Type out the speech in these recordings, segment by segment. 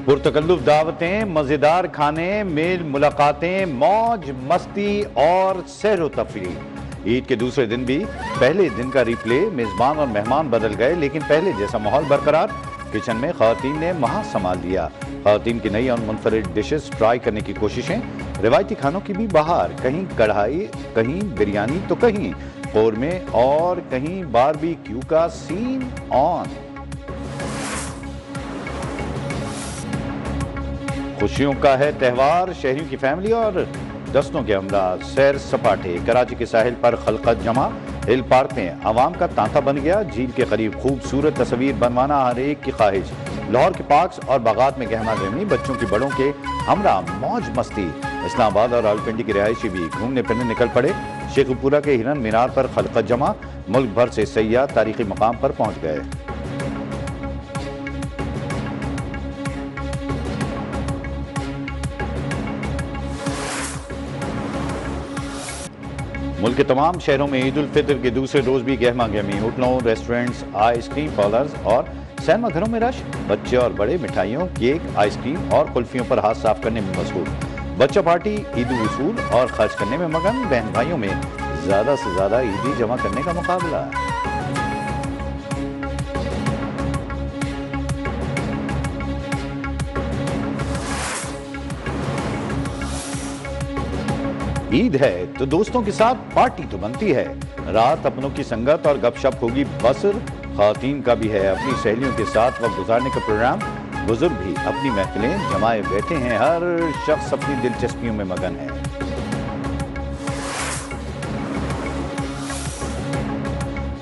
पुरतकल्लुफ दावतें, मजेदार खाने, मेल मुलाकातें, मौज मस्ती और सैर व तफरीह। ईद के दूसरे दिन भी पहले दिन का रिप्ले, मेजबान और मेहमान बदल गए, लेकिन पहले जैसा माहौल बरकरार। किचन में खवातीन ने महा संभाल दिया। खवातीन की नई और मुनफरिद डिशेस ट्राई करने की कोशिशें, रिवायती खानों की भी बहार, कहीं कढ़ाई, कहीं बिरयानी तो कहीं कौरमे और कहीं बारबेक्यू का सीन ऑन। खुशियों का है त्यौहार, शहरियों की फैमिली और दस्तों के हमरा सैर सपाटे। कराची के साहिल पर खलकत जमा, हिल पार्क में आवाम का तांता बन गया। झील के करीब खूबसूरत तस्वीर बनवाना हर एक की ख्वाहिश। लाहौर के पार्क्स और बागात में गहमा गहमी, बच्चों की बड़ों के हमरा मौज मस्ती। इस्लामाबाद और रावलपिंडी के रिहायशी भी घूमने फिरने निकल पड़े। शेखपुरा के हिरन मीनार पर खलकत जमा, मुल्क भर से सैयाह तारीखी मकाम पर पहुंच गए। मुल्क के तमाम शहरों में ईद उल फितर के दूसरे रोज भी गहमा गहमी। होटलों, रेस्टोरेंट्स, आइसक्रीम पार्लर्स और सिनेमा घरों में रश। बच्चे और बड़े मिठाइयों, केक, आइसक्रीम और कुल्फियों पर हाथ साफ करने में मसरूफ। बच्चा पार्टी ईद वसूल और खर्च करने में मगन। बहन भाइयों में ज्यादा से ज्यादा ईदी जमा करने का मुकाबला। ईद है तो दोस्तों के साथ पार्टी तो बनती है। रात अपनों की संगत और गपशप होगी बसर। खवातीन का भी है अपनी सहेलियों के साथ वक्त गुजारने का प्रोग्राम। बुजुर्ग भी अपनी महफिलें जमाए बैठे हैं। हर शख्स अपनी दिलचस्पियों में मगन है।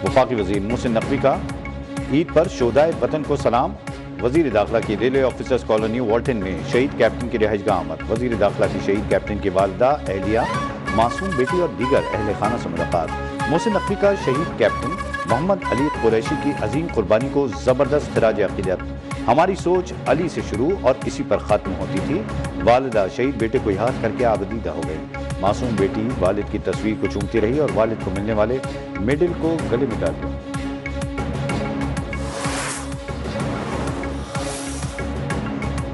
वफाकी वजीर मोहसिन नकवी का ईद पर शोहदाए वतन को सलाम। वजीर दाखिला की रेलवे ऑफिसर्स कॉलोनी वाल्टन में शहीद कैप्टन की रिहाइशगाह आमद। वजीर दाखिला की शहीद कैप्टन की वालिदा, अहलिया, मासूम बेटी और दीगर अहले खाना से मुलाकात। मोहसिन नकवी का शहीद कैप्टन मोहम्मद अली कुरैशी की अजीम कुर्बानी को जबरदस्त खिराज अकीदत। हमारी सोच अली से शुरू और इसी पर खत्म होती थी। वालिदा शहीद बेटे को याद करके आबदीदा हो गई। मासूम बेटी वालिद की तस्वीर को चूमती रही और वालिद को मिलने वाले मेडल को गले में डाल दिया।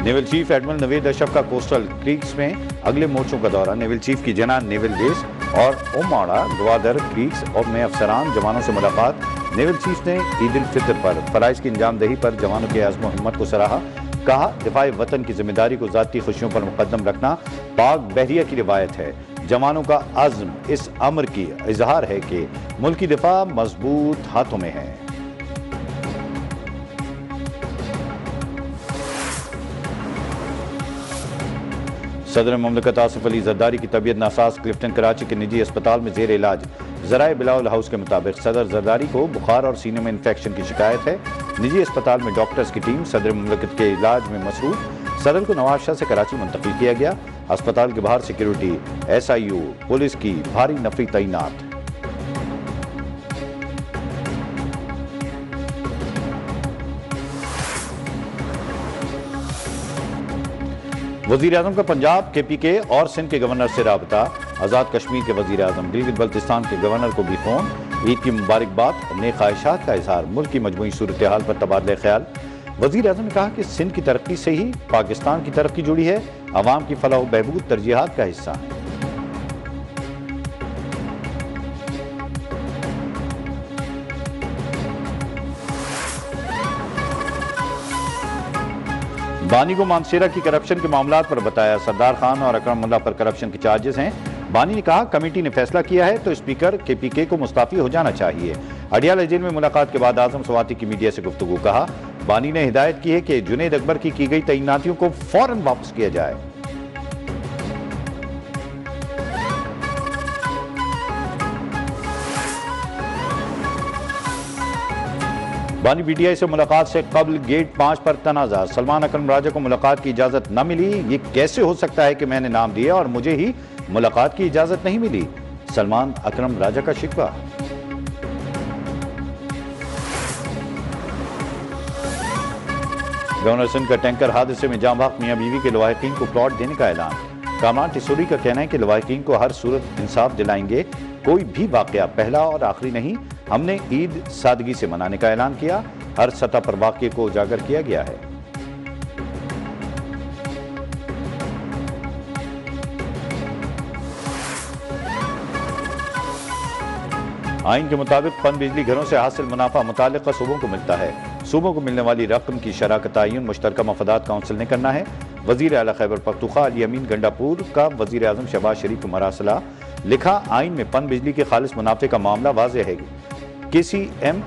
Naval chief admiral Naved Ashraf का कोस्टल क्रीक्स में अगले मोर्चों का दौरा। नेवल चीफ की जना नेवल बेस और ओमाड़ा, ग्वादर क्रीक्स और में अफसरान जवानों से मुलाकात। नेवल चीफ ने ईद उल फितर पर फराइज की अंजामदही पर जवानों के आज़म हिम्मत को सराहा। कहा, दिफाए वतन की जिम्मेदारी को ज़ाती खुशियों पर मुकद्दम रखना पाक बहरिया की रिवायत है। जवानों का अज़्म इस अमर की इजहार है कि मुल्क की दिफा मजबूत हाथों में है। सदर ममलकत आसिफ अली जरदारी की तबीयत नासाज। क्लिफ्टन कराची के निजी अस्पताल में जेर इलाज। ज़राए बिलाउल हाउस के मुताबिक सदर जरदारी को बुखार और सीने में इन्फेक्शन की शिकायत है। निजी अस्पताल में डॉक्टर्स की टीम सदर ममलकत के इलाज में मसरूफ। सदर को नवाज शाह से कराची मुंतकिल किया गया। अस्पताल के बाहर सिक्योरिटी, SIU, पुलिस की भारी नफरी तैनात। वजीर आजम का पंजाब, KPK और सिंध के गवर्नर से राबता। आज़ाद कश्मीर के वजीर आजम, गिलगित बल्तिस्तान के गवर्नर को भी फोन। ईद की मुबारकबाद, नेक ख्वाहिशात का इजहार। मुल्क की मजमूई सूरत हाल पर तबादला ख्याल। वजीर आजम ने कहा कि सिंध की तरक्की से ही पाकिस्तान की तरक्की जुड़ी है। अवाम की फलाह व बहबूद तरजीहात का हिस्सा है। बानी को मानसेरा की करप्शन के मामलात पर बताया। सरदार खान और अकरम मुल्ला पर करप्शन के चार्जेस हैं। बानी ने कहा, कमेटी ने फैसला किया है तो स्पीकर KPK को मुस्ताफी हो जाना चाहिए। अडियाला जेल में मुलाकात के बाद आजम स्वाति की मीडिया से गुफ्तगू। कहा, बानी ने हिदायत की है कि जुनैद अकबर की गई तैनातियों को फौरन वापस किया जाए। बानी PTI से मुलाकात से कबल गेट 5 पर तनाज़ा। सलमान अकरम राजा को मुलाकात की इजाजत न मिली। ये कैसे हो सकता है कि मैंने नाम दिया और मुझे ही मुलाकात की इजाजत नहीं मिली? सलमान अकरम राजा का शिकवा। गवर्नर सिंध का टैंकर हादसे में जाँ बहक मियां बीवी के लवाहिकीन को प्लॉट देने का ऐलान। कामरान टिसोरी का कहना है कि लवाहिकीन को हर सूरत इंसाफ दिलाएंगे। कोई भी वाकया पहला और आखिरी नहीं। हमने ईद सादगी से मनाने का ऐलान किया। हर सतह पर वाकये को उजागर किया गया है। आइन के मुताबिक पन बिजली घरों से हासिल मुनाफा मुतालिका सूबों को मिलता है। सूबों को मिलने वाली रकम की शरह का तयन मुश्तरका मफादात काउंसिल ने करना है। वज़ीर आला खैबर पख्तूनख्वा अली अमीन गंडापुर का वज़ीर आज़म शहबाज शरीफ को मरासला लिखा, आइन में पन बिजली के खालिस मुनाफे का मामला वाज़ेह है। KCM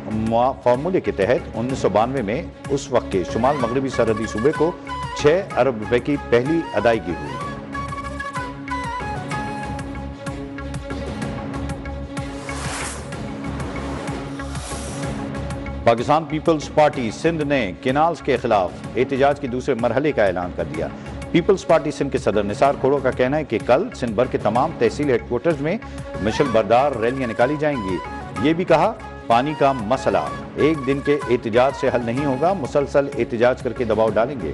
फार्मूले के तहत 1992 में उस वक्त के शुमाल मगरबी सरहदी सूबे को 6 अरब रुपए की पहली अदायगी हुई। पाकिस्तान पीपल्स पार्टी सिंध ने केनाल्स के खिलाफ एहतजाज के दूसरे मरहले का ऐलान कर दिया। पीपल्स पार्टी सिंध के सदर निसार खोड़ो का कहना है कि कल सिंध भर के तमाम तहसील हेडक्वार्टर्स में मिशल बरदार रैलियां निकाली जाएंगी। ये भी कहा, पानी का मसला एक दिन के एहतजाज से हल नहीं होगा, मुसलसल एहतजाज करके दबाव डालेंगे।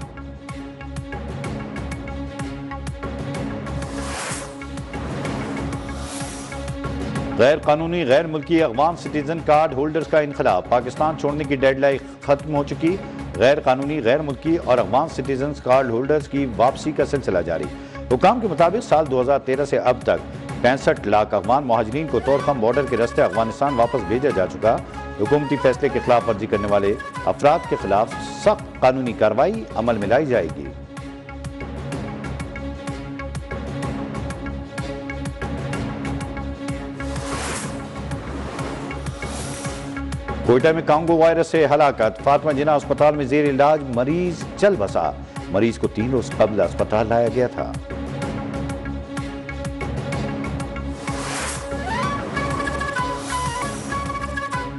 गैर कानूनी गैर मुल्की अफगान सिटीजन कार्ड होल्डर्स का इनखलाब, पाकिस्तान छोड़ने की डेडलाइन खत्म हो चुकी। गैर कानूनी गैर मुल्की और अफगान सिटीजन कार्ड होल्डर्स की वापसी का सिलसिला जारी। हुकाम के मुताबिक साल 2013 से अब तक 65 लाख अफगान मुहाजिरीन को तोरखम बॉर्डर के रास्ते अफगानिस्तान वापस भेजा जा चुका। हुकूमती फैसले के खिलाफ वर्जी करने वाले अफराद के खिलाफ सख्त कानूनी कार्रवाई अमल में लाई जाएगी। कोयटा में कांगो वायरस से हलाकत, फातिमा जिन्ना अस्पताल में जेर इलाज मरीज चल बसा। मरीज को 3 रोज कबल अस्पताल लाया गया था।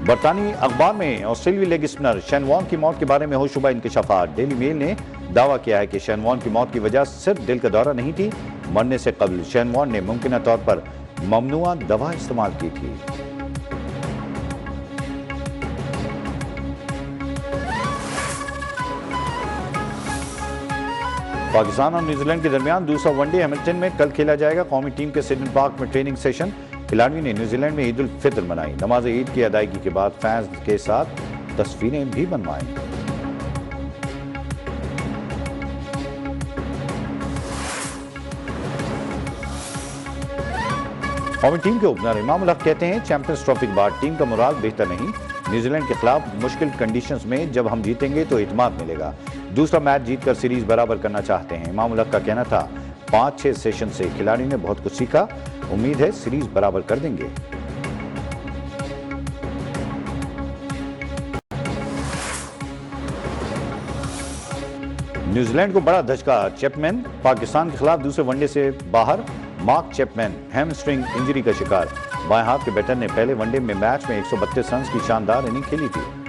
बरतानी अखबार में ऑस्ट्रेलियाई लेग स्पिनर शेन वॉर्न की मौत के बारे में होशुबा इंकशाफात। डेली मेल ने दावा किया है कि शेन वॉर्न की मौत की वजह सिर्फ दिल का दौरा नहीं थी, मरने से कबल शेन वॉर्न ने मुमकिन तौर पर ममनुआ दवा इस्तेमाल की थी। पाकिस्तान और न्यूजीलैंड के दरमियान दूसरा वनडे हैमिल्टन में कल खेला जाएगा। कौमी टीम के सिडन पार्क में ट्रेनिंग सेशन। खिलाड़ियों ने न्यूजीलैंड में ईद उल फितर मनाई। नमाज ईद की अदायगी के बाद फैंस के साथ तस्वीरें भी बनवाई। कौमी टीम के ओपनर इमाम उल हक कहते हैं, चैंपियंस ट्रॉफी के बाद टीम का मोराल बेहतर नहीं। न्यूजीलैंड के खिलाफ मुश्किल कंडीशंस में जब हम जीतेंगे तो इत्मीनान मिलेगा। दूसरा मैच जीतकर सीरीज बराबर करना चाहते हैं। इमाम उल हक का कहना था, 5-6 सेशन से खिलाड़ियों ने बहुत कुछ सीखा, उम्मीद है सीरीज बराबर कर देंगे। न्यूजीलैंड को बड़ा धचका, चैपमैन पाकिस्तान के खिलाफ दूसरे वनडे से बाहर। मार्क चैपमैन हैमस्ट्रिंग इंजरी का शिकार। बाएं हाथ के बैटर ने पहले वनडे में मैच में 132 रन की शानदार इनिंग खेली थी।